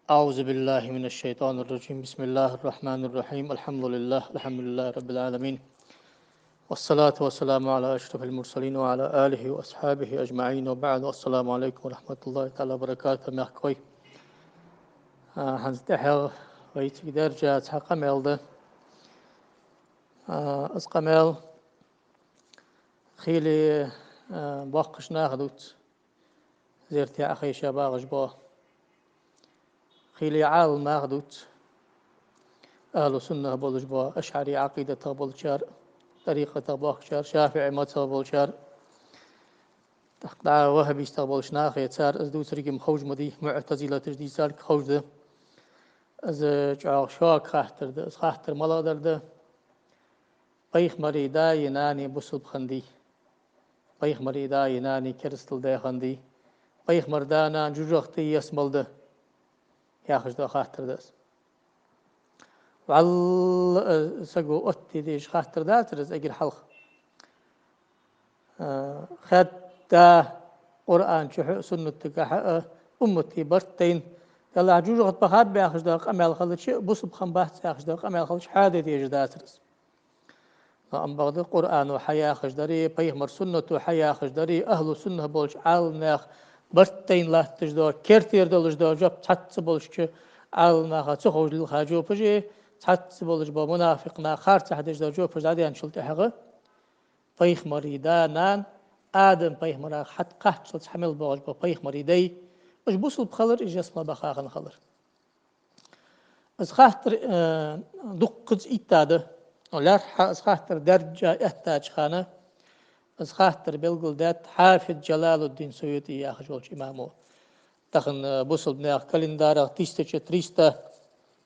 أعوذ بالله من الشيطان الرجيم بسم الله الرحمن الرحيم الحمد لله رب العالمين والصلاة والسلام على أشرف المرسلين وعلى آله وأصحابه أجمعين وبعد والسلام عليكم ورحمة الله تعالى وبركاته مخكوي هنستحل ويتقدر جات حق ميل أسقميل خيلي بوقش ناخدوت زيرتي أخي شباب جبوه خيلي عال ناخدوت أهل سنة بولجبوه أشعري عقيدة بولشار طريقة بوخشار شافعي مذهب بولشار تقطع وهبي استقبل شناخ يتسار أز دو تريقم خوج مدي معتزلة تجدي سار خوج ده أز جعاق شاك خاطر ده أز خاطر ملادر ده بيخ مريدا يناني بصل بخندي بيخ مريدا يناني كرستل ده خندي بيخ مردانا جوجختي يسمل ده ياخش ده خاطر ده وعل سقو أتي ديش خاطر ده ترز أجل حلق خد قرآن شح سنة تكح أمتي برتين يلا عجوز قد بخاد بياخذ دق أمال خلش بص بخم بحث ياخذ دق أمال خلش حادث يجداترس أم بعض القرآن وحياة خجدري بيهمر سنة وحياة خجدري أهل السنة بولش عال ناخ برتين لا تجدور كرتير دولش دور جب تحت بولش عال ناخ تخوج للخاجو بجي تحت بولش بمنافقنا خارج تحت دور جو بجدادي أنشلت حقه بيخ مريدانان آدم بيخ مرا حد قحط حمل بوج بيخ مريدي إيش بوصل بخلر إيش اسمه بخاخن خلر إز خاطر دقز إتاده ولا إز خاطر درجة إحتاج خانة إز خاطر بلقل دات حافظ جلال الدين سيوطي يا خجولش إمامه تخن بوصل بناخ كالندارة تيستش تريستا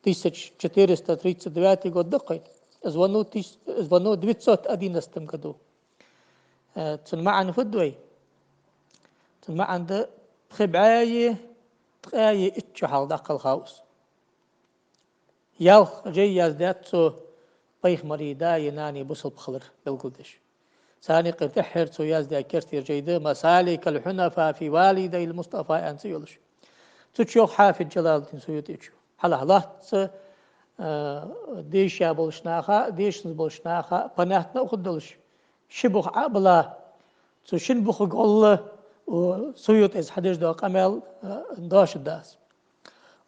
تيستش چتيرستا تريتس دواتي قد دقيت إز ونو دويتسوت أدين استم كدو تنمعن فدوي تنمعن ده خبعاية تقاية اتشو حال داقل خاوس يال جي يازدات سو بيخ مريدا يناني بصل بخلر بالقدش ثاني قرتحر سو يازدا كرتير جيدة مسالك الحنفاء في والدي المصطفى أنسيولش تشوخ حافظ جلال الدين سيوطي تشو حلا الله ديش يا بولشناخا ديش بولشناخا بناتنا أخدلش شبخ عبلا سو شنبخ قول وسيوط إز حديش دو قمل داش الداس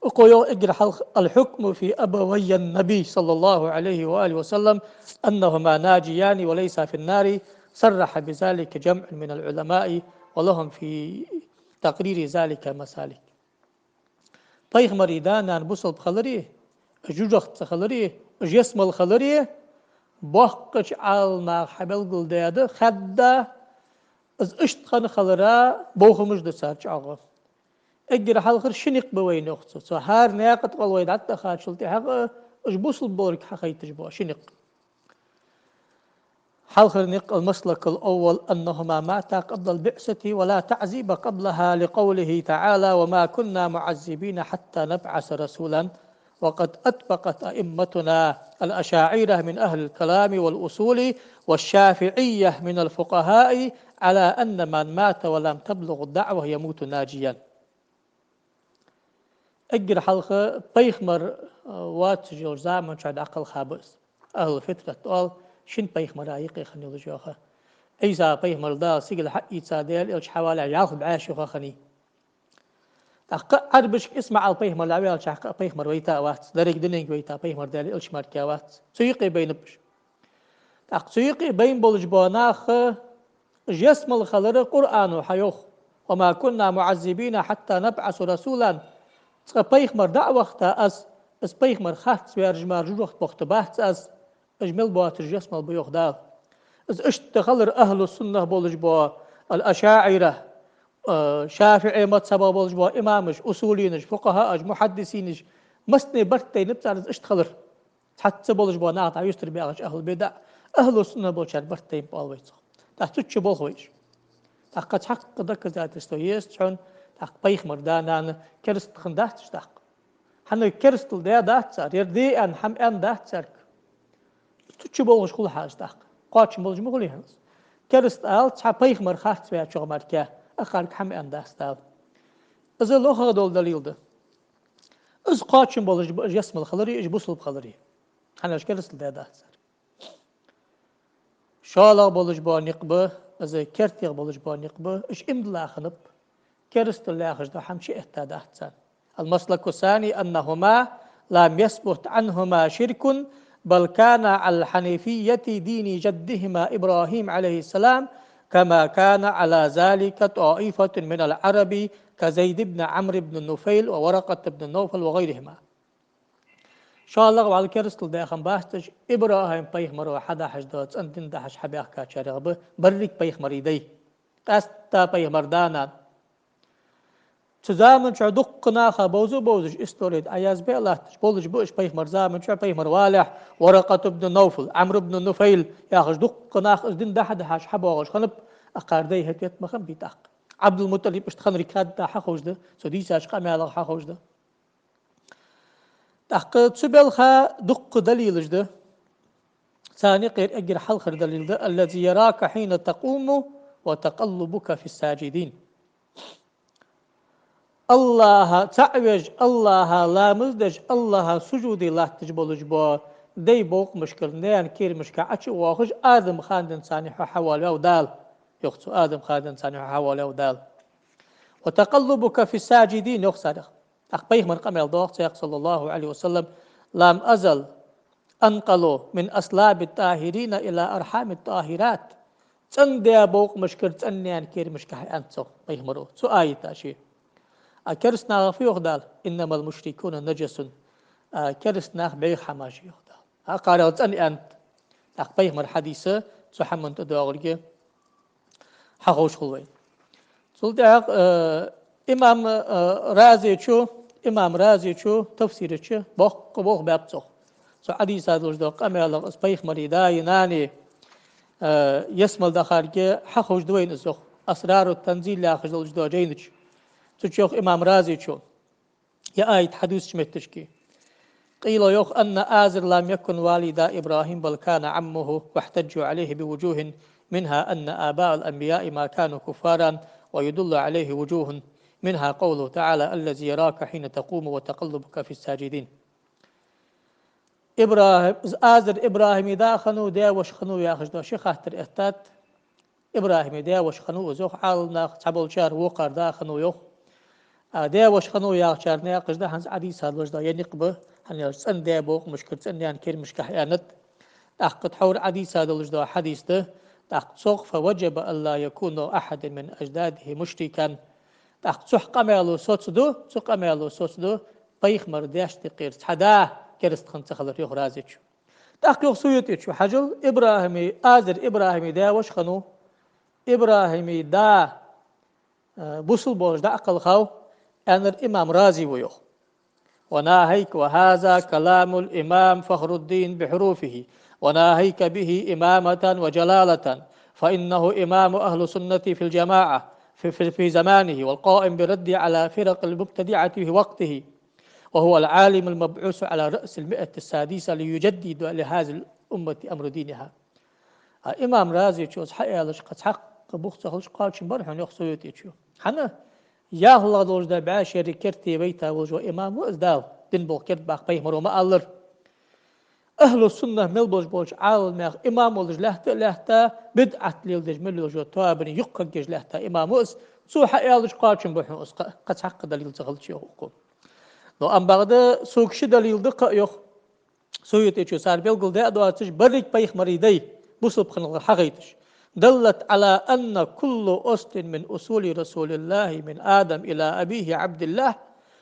وقيو اجرح الحكم في أبوي النبي صلى الله عليه وآله وسلم أنهما ناجيان وليس في النار صرح بذلك جمع من العلماء ولهم في تقرير ذلك مسالك طيخ مريدان أن بوصل بخلريه جوجخت خلريه جسم الخلريه بوقش عالنا حبل قلداده خدا از اشتخن خلرا بوخمش دسارج عغف اجر حلخر شنق بوين اختص سو هار ناقت قلويد حتى خاتشلتي حق اش بوصل بورك حقيتش بو شنق حلخر نق المسلك الأول أنهما ماتا قبل البعثة ولا تعذيب قبلها لقوله تعالى وما كنا معذبين حتى نبعث رسولا وقد أطبقت أئمتنا الأشاعرة من أهل الكلام والأصول والشافعية من الفقهاء على أن من مات ولم تبلغ الدعوة يموت ناجيا اجر حلقة بيخمر وات جوزا من شاد عقل خابس أهل فترة طول شن بيخمر رايقي خني لجوخة إيزا بيخمر دا سيقل حقي تساديل إلش حوالي يالخ بعاشوخة خني عربش اسمع البيخمر لاوي إلش حق بيخمر ويتا وات دريك دنيك ويتا بيخمر دالي إلش ماركيا وات سيقي بين بش سيقي بين بولج بوناخ جسم الخلر قرآن وحيوخ وما كنا معذبين حتى نبعث رسولا بيخمر دعوة أس بيخمر خات سويرجمار جوخت بوخت بحث أس أجمل بواتر جسم البيوخ دال أس اشتغلر أهل السنة بولج بوا الأشاعرة شافعي مذهب بولج بوا إمامش أصولينش فقهاء محدثينش مسني برتي نبتار أس اشتغلر حتى بولج بوا ناقطع يستر بيغش أهل البدع أهل السنة بولج برتي بالويتخ تحتوش بولخويش تحقت حق دك ذات استويست شون تحق بيخمر دانان كرست خنداتش تحق حنا كرستل دات سار يردي أن حم أن دات سارك تشي بولش كل حاجة تحق قاتش بولش مغلي هنس كرست آل تحق بيخمر خاص فيها شو مركا أخارك حم أن دات سار إذا لو خدول دليل ده از قاچن بولج يسمل خلري اج بوصل بخلري حنا اش كرسل ده شالا بولج با نقبه از كرتيغ بولج با نقبه اش امدلا خنب كرست الله خجدا حمشي اهتاد احسن المسلك الثاني انهما لم يثبت عنهما شرك بل كان على الحنيفية دين جدهما إبراهيم عليه السلام كما كان على ذلك طائفة من العرب كزيد بن عمرو بن النفيل وورقة بن النوفل وغيرهما شاء الله وعلى كرستل داخل باستج إبراهيم بيخمر وحدا حجدات أنتن دحش حبيخ كاتشارغب بريك بيخمر يدي أستا بيخمر دانا تزامن شو دقنا بوزج استوريد أياز بيلاتش بولج بوش بيخمر زامن شو بيخمر والح ورقة بن النوفل عمرو بن النفيل ياخش دقنا أزدن دحش حبوغش خنب أقاردي هكيت مخم بيتاق عبد المطلب اشتخن ركاد دا حخوش ده سوديساش قامي حخوش ده تحقيق سبلخا دق دليل ده ثاني غير أجر حلخر دليل ده الذي يراك حين تقوم وتقلبك في الساجدين الله تعوج الله لا مزدج الله سجودي لا تجبلج بو دي بوق مشكل نيان كير مشكل أشي واخج آدم خاندن ثاني حوالي ودال يخصو آدم خاندن ثاني حوالي ودال وتقلبك في الساجدين يخصر أخبيه من قمل دوق صلى الله عليه وسلم لم أزل أنقلوا من أصلاب الطاهرين إلى أرحام الطاهرات تندي بوق مشكل تنيان كير مشكل أنتو بيهمرو سو آية شيء أكرسنا في يخدال إنما المشركون نجس أكرسنا بيخ حماشي يخدال أقارئ تني أنت أخبيه من حديثة سحمن تدوغري حقوش خلوين سلطة إمام رازي شو تفسير شو بوخ بابتو سو حديث هذا الجدو قمل أسبيخ مريدا يناني يسمل دخارجي حقوش دوين أسوخ أسرار التنزيل لاخش الجدو جينج تشوخ إمام رازي شو يا آية حديث شمتشكي قيل يوخ أن آزر لم يكن والدا إبراهيم بل كان عمه واحتجوا عليه بوجوه منها أن آباء الأنبياء ما كانوا كفارا ويدل عليه وجوه منها قوله تعالى الذي يراك حين تقوم وتقلبك في الساجدين إبراهيم آزر إبراهيم دا خنو دا وش خنو يا خجدو شخاتر إهتات إبراهيم دا وش خنو زوخ عالنا تعبول شار وقر دا خنو يوخ دا وش خنو يا شارنا قجدا هنز عديس هذا وجدا ينقبه هن سن دا بوق مشكل سن يعني كير مشكح يانت أحقد حور عديس هذا وجدا حديث ده تحت سوق فوجب ألا يكون أحد من أجداده مشركا تحت سوق قمالو صوت دو بيخ مرداش تقير حدا كرست خنت خلر يخ رازيش تحت يخ سويتش حجل إبراهيمي آزر إبراهيمي دا وش خنو إبراهيمي دا بوصل بوش دا أقل خاو أن الإمام رازي ويخ وناهيك وهذا كلام الإمام فخر الدين بحروفه وناهيك به إمامة وجلالة فإنه إمام أهل سنة في الجماعة في زمانه والقائم برد على فرق المبتدعة في وقته وهو العالم المبعوث على رأس 100 ليجدد لهذه الأمة أمر دينها إمام رازي تشوز حقيقة قد حق بوخت خلش قالش برحن يخصيتي تشو حنا يا الله دوج دا بعشر كرتي بيتا وجو إمام وإزدال دين بول كرت باق بيهمر وما ألر أهل السنة ملبوج بولش عالم ماخ إمام ولج لهتا بدعة ليلدج ملوج توابني يقجج لهتا إمام وإز سو حقيقة قالش برحن قد حق دليل تغلش يوقو لو أم بعد سوكش دليل دقة يوخ سويتي تشو سار بيلقل دا أدواتش بريك بيخمر يدي بوصل بخنق حقيتش دلت على أن كل أصل من أصول رسول الله من آدم إلى أبيه عبد الله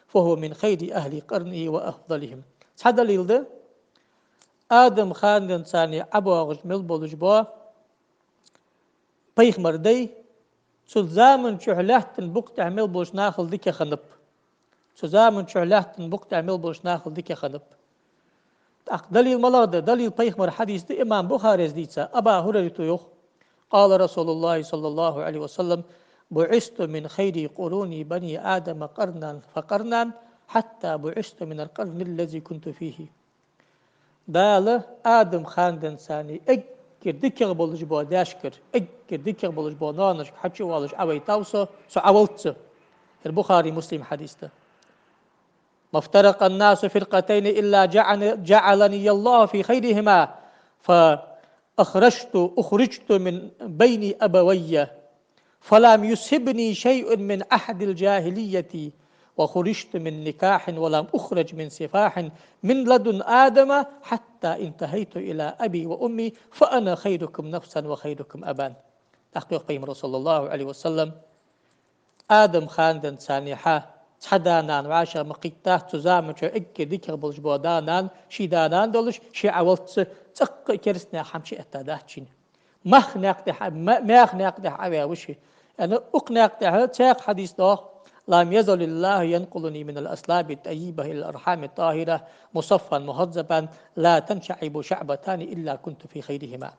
فهو من خير أهل قرنه وأفضلهم هذا دليل ده آدم خان إنساني أبو أغج ملبولج بوا بيخمر دي سلزامن شعلهتن بقطع ملبولج ناخل ديك خنب سلزامن شعلهتن بقطع ملبولج ناخل ديك خنب دليل ملاده دليل بيخمر حديث دي إمام بخاري ديتسا أبا هريرة يوخ قال رسول الله صلى الله عليه وسلم بعثت من خير قرون بني آدم قرنا فقرنا حتى بعثت من القرن الذي كنت فيه دال آدم خاندن ثاني اكر دكر بولج بو داشكر اكر دكر بولج بو نانش حچو والش اوي تاوسو سو اولتس البخاري مسلم حديث ده ما افترق الناس فرقتين إلا جعلني الله في خيرهما، أخرجت من بين أبوي فلم يصبني شيء من أحد الجاهلية، وخرجت من نكاح ولم أخرج من سفاح من لدن آدم حتى انتهيت إلى أبي وأمي فأنا خيركم نفسا وخيركم أبا. تحقيق قيم رسول الله عليه وسلم آدم خاندن سانيحا تحدانان وعاشا مقيتا تزامن شو إكي ديكر بلش بودانان شيدانان دولش شي عولت تق كرسنا حمشي أتاداتشين مخ ناقدح ماخ ناقدح أبي وشي أنا أقناقدح تاق حديث ده لم يزل الله ينقلني من الأسلاب الطيبة إلى الأرحام الطاهرة مصفا مهذبا لا تنشعب شعبتان إلا كنت في خيرهما.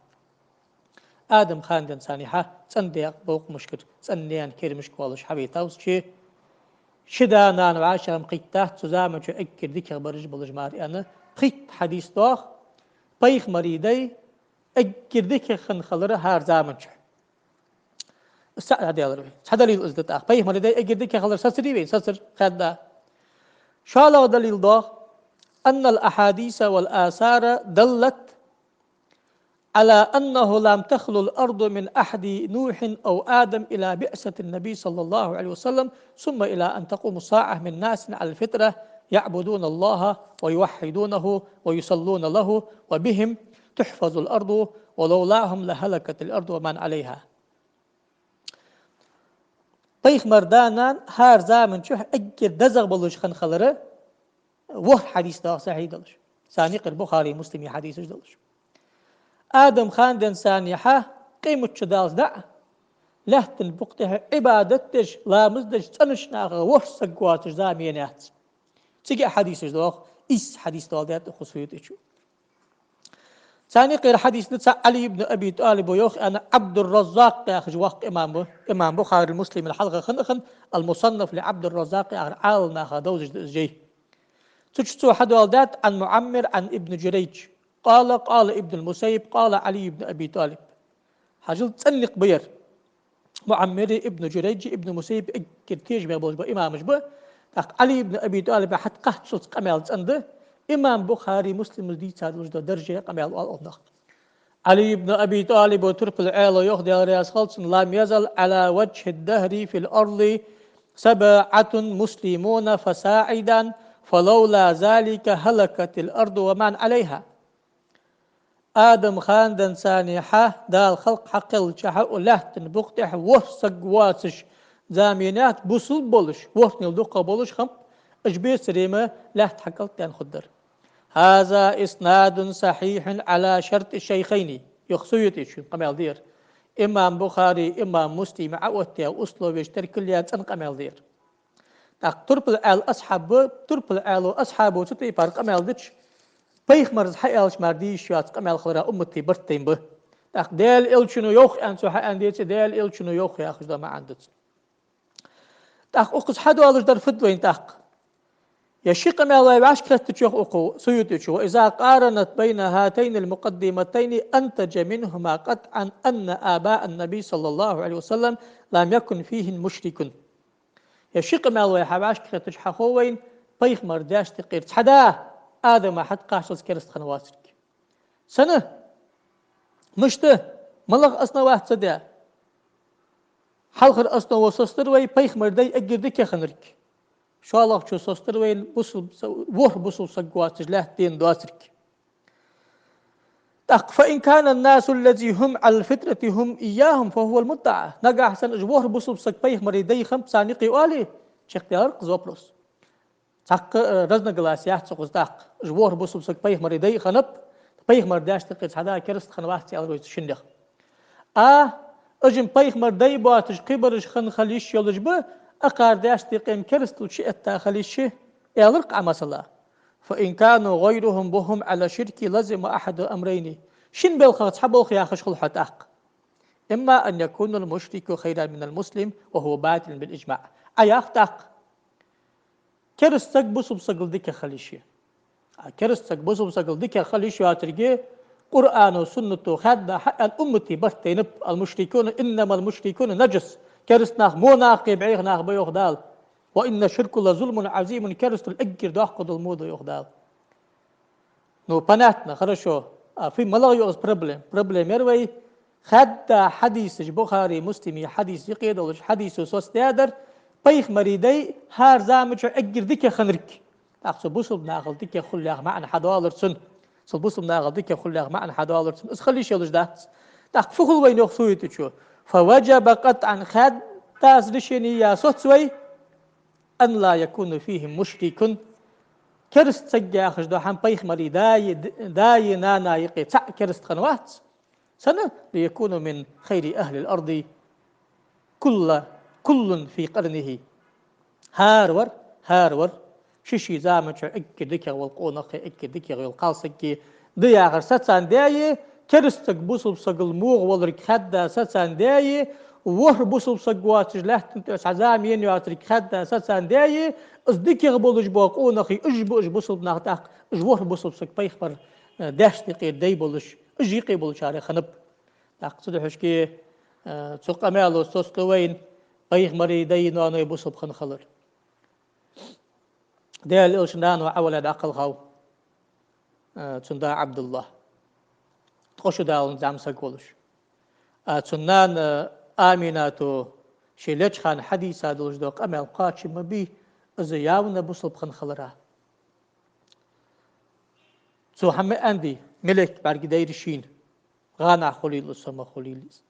آدم خاندن سانيحا تنديق بوق مشكر تنيان كير مشكوالش حبيتاوس شي شدانان وعاشا مقيتا تزامن شو إكر ديكر برج بلج ماري أنا قيت حديث ده بيخ مريدي أجر ذكر خنخلره هار زامن شو الساعة هذه على دليل أزدت أخ بيه مريدي أجر ذكر خلر سسري بين سسر خدا شالا دليل ده أن الأحاديث والآثار دلت على أنه لم تخلو الأرض من أحد نوح أو آدم إلى بعثة النبي صلى الله عليه وسلم ثم إلى أن تقوم الساعة من ناس على الفطرة يعبدون الله ويوحدونه ويصلون له وبهم تحفظ الأرض ولولاهم لهلكت الأرض ومن عليها. طيخ مردانا هار زامن شو أجر دزغ بلوش خنخلره وح حديث ده صحيح دلش ثاني البخاري مسلم حديث دلش آدم خاندن ثانيحة قيمة شدالز دع لهتن بقتها عبادتش لا مزدج تنشناغ وح سقواتش زامينات تيجي حديث ده إيس حديث ده خصوصيته شو ثاني غير حديث نتسع علي بن أبي طالب ويوخ أنا عبد الرزاق ياخذ وقت إمام بخاري المسلم الحلقة خنخن المصنف لعبد الرزاق عالنا خدوز جي تجتو حد والدات عن معمر عن ابن جريج قال ابن المسيب قال علي بن أبي طالب حجل تسنق بير معمر ابن جريج ابن مسيب كرتيج بيبوز بإمامش به علي بن أبي طالب حد قحص قمال عنده إمام بخاري مسلم الدي تادوج درجة قمال والأنخ علي بن أبي طالب وترك العيلة يخدي الرئاس خلص لم يزل على وجه الدهر في الأرض 7 مسلمون فساعدا فلولا ذلك هلكت الأرض ومن عليها. آدم خاندن سانيحة دال خلق حقل شحق لهتن بقتح وفسق واسش زامينات بوصل بولش وفن الدقة بولش خم أجبير سريمة لهت حقل تان خدر. هذا إسناد صحيح على شرط الشيخين يخصيتي شو قمال دير إمام بخاري إمام مسلم عوتيا أصله بيشتري كليات أن قمال دير تربل آل أصحابه تطي فارق قمال ديش بيخ مرز حيالش مرديش يات قمال خلرا أمتي برتين به ديل إلشنو يوخ أنسو حيان ديتي ديل إلشنو يوخ ياخذ ده ما عندك أقص حدو على در فدوين يشيق ما الله يعاش كتشوخ أقو سيوتشو وإذا قارنت بين هاتين المقدمتين أنتج منهما قطعا أن آباء النبي صلى الله عليه وسلم لم يكن فيهن مشرك. يشيق ما الله يعاش كتشحخوين بيخ مرداش تقير حدا آدم حد قاشص كرست خنواتك سنة مشته ملغ أصنا واحد صدع حلخر أصنا وصستر وي بيخ مرداي أجردك يا خنرك شو الله شو صستر وين بوصل وح بوصل سقوات جله دين دواترك. فإن كان الناس الذي هم على الفطرة هم إياهم فهو المدعى. نجا حسن أجوه بوصل سقيه مريدي 5 نقي والي شختيار قزوبروس. تق رزنا جلاسيات سقوز تق أجوه بوصل سقيه مريدي خنب بيه مرداش تقيس حدا كرست خنوات سيالوي شندخ. أجن بيه مردي باتج قبرج خن خليش يلج به أقارداش تقيم كرست وشيء التاخليش يالرق عمسلا. فإن كانوا غيرهم بهم على شرك لزم أحد أمرين شن بالخط حبوخ يا خشخل حتاق إما أن يكون المشرك خيرا من المسلم وهو باطل بالإجماع أي أختاق كرستك بصب سقل ديك خليشي كرستك بصب سقل ديك خليشي هاترجي قرآن وسنة خد حق الأمة برتينب المشركون إنما المشركون نجس كرستناخ مو ناقي بعيغ ناخ بيوخ دال وإن الشرك لظلم عظيم كرست الأجر داخل الموضوع يخدال نو بناتنا خرشوا في ملاغ يوز بروبلم يروي حتى حديث بخاري مسلمي حديث يقيد ولا حديث سوستادر بيخ مريدي هار زامج أجر ديك خنرك أخسو بوصل ناقل ديك خليها معنا حدوالر سن سل بوصل ناقل ديك خليها معنا حدوالر سن خليش يلش دات تاخ فخل وين يخسوي تشو فوجب قطعا خد تاز رشني يا صوتسوي أن لا يكون فيهم مشرك كرست سجى أخش دو حن بيخ مري داي نانا يقي تع كرست خنوات سنة ليكونوا من خير أهل الأرض كل في قرنه هارور ششي زامن شو إك دكيا والقونق إك دكيا والقالسكي ديا غير ستان داي كرستك بوصل بسقل موغ والرك خدا ستان داي وهر بوصل بسقوات جلحت انت عزام ياترك خدا ستان داي از دكيا بولج بوقونق اج بوصل بناغتاق اج وهر بوصل بسق بيخبر داش دقي داي بولج اج يقي بولج على خنب تاق حشكي تسوق مالو سوسكوين بيخ مري داي نانو يبوصل بخن خلر ديال الشنان وعولد عقل خاو تندا عبد الله تخشوا داون زعم سقولش تنان آميناتو شيلش خان حديثا دولش دوق أمل قاتش مبي زياونا بصلب خن خلرا تو هم أندي ملك برق دايرشين غانا خليل السما خليليس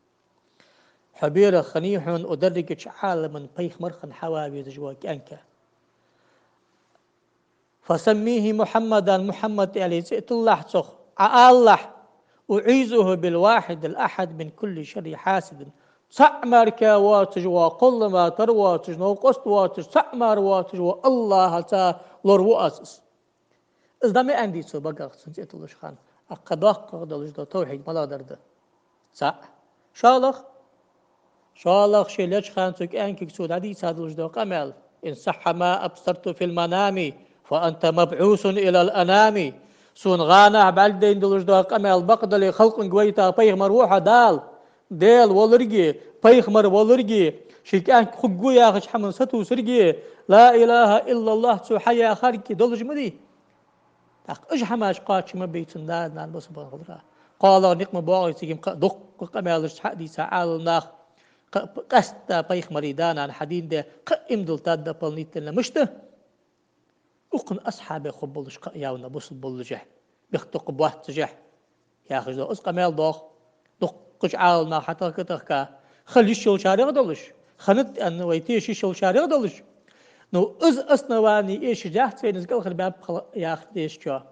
حبيرة خنيحون ودرجة عالم بيخ مرخن حوابي زجواك أنكا فسميه محمدا محمد عليه زئت الله صخ الله أعيذه بالواحد الأحد من كل شر حاسد سأمر كواتج وقل ما ترواتج نوقست واتج سأمر واتج والله تا لرواسس إذا ما عندي سو بقى سنجت الله شخان أقداق قدلش ده توحيد ملا درده سأ شالخ شيلش خان سك أنك سود عدي سادلش ده قمل إن صح ما أبصرت في المنام فأنت مبعوث إلى الأنام سون غانا بعدين دلش ده قمل بقدل خلق قويتا بيغ مروحة ديل ولرجي بيغمر ولرجي شيكان خقو يا خش حمن ستو سرجي لا إله إلا الله سو حيا خارك دلج مدي إيش حماش قاتش ما بيتن نان بس بغضرا قال نقم باغي سيجم دق قمالش حدي سعال ناخ قستا بيغمر دان عن حدين ده قئم دلتاد دبل نيتنا مشته وقن أصحابي خبلش قياونا بس بلجح بيختق بواحد جح يا أخي ذو أسقمال ضخ دقش عالنا حتى كتركا خلي الشو شارع دلش خنت أن ويتيش الشو شارع دلش نو أصنواني إيش جاهت فين نزقل خرباب يا أخي ديش جا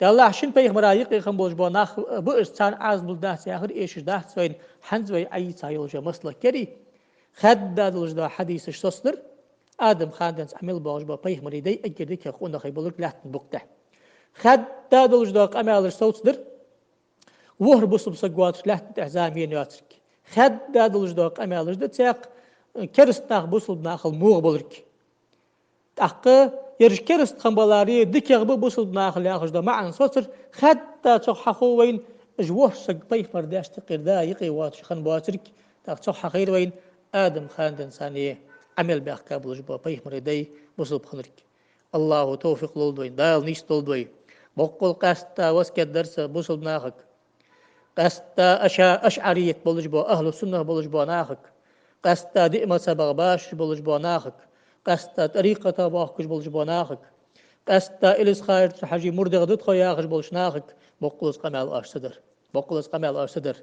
الله عشان بيغمر رايق يخم بوناخ بؤستان عاز بلدات يا أخي إيش جاهت فين حنزوي أي سايلجا مصلك كري خد دلش دا حديث تصدر آدم خاندنس عمل باش با بيغ مريدي أجدك يخون خيبلك لحتن بقته خد دلش دا قمال الصوت در وهر بصب سقوات لحتن تعزامين ياترك خد دلش دا قمال جد ساق كرست ناخ بصب ناخل موغ بلرك تحقى يرش كرست خنبالاري دك يغبو بصب ناخل ياخش دا معن صوتر خد دا تخحخو وين جوه سق بيغ مرداش تقير دا يقي واتش خنبواترك تخحخ خير وين آدم خاندنس ثانية عمل بأحكام الجبا بيه مريدي بصوب خنرك الله توفيق لولدوين دايل نيش لولدوين بقول قاستا واسكت درس بصوب ناخك قاستا أشعرية بولجبا أهل السنة بولجبا ناخك قاستا دئمة سبغ باش بولجبا ناخك قاستا طريقة باخكش بولجبا ناخك قاستا إليس خاير حاجي مردغ ددخو ياخش بولش ناخك بقول قمال آش صدر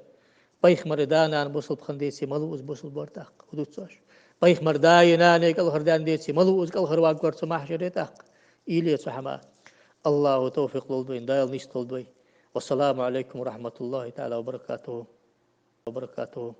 بيخ مردانا بصوب خنديسي ملوز بصوب بورتاق ودوت ساش بيخ مرداينا نيكل هردان ديتي ملوز كل هرواق قرص ما حشريتاق إلي سحما الله توفيق للدوين دايل نيش للدوين والسلام عليكم ورحمة الله تعالى وبركاته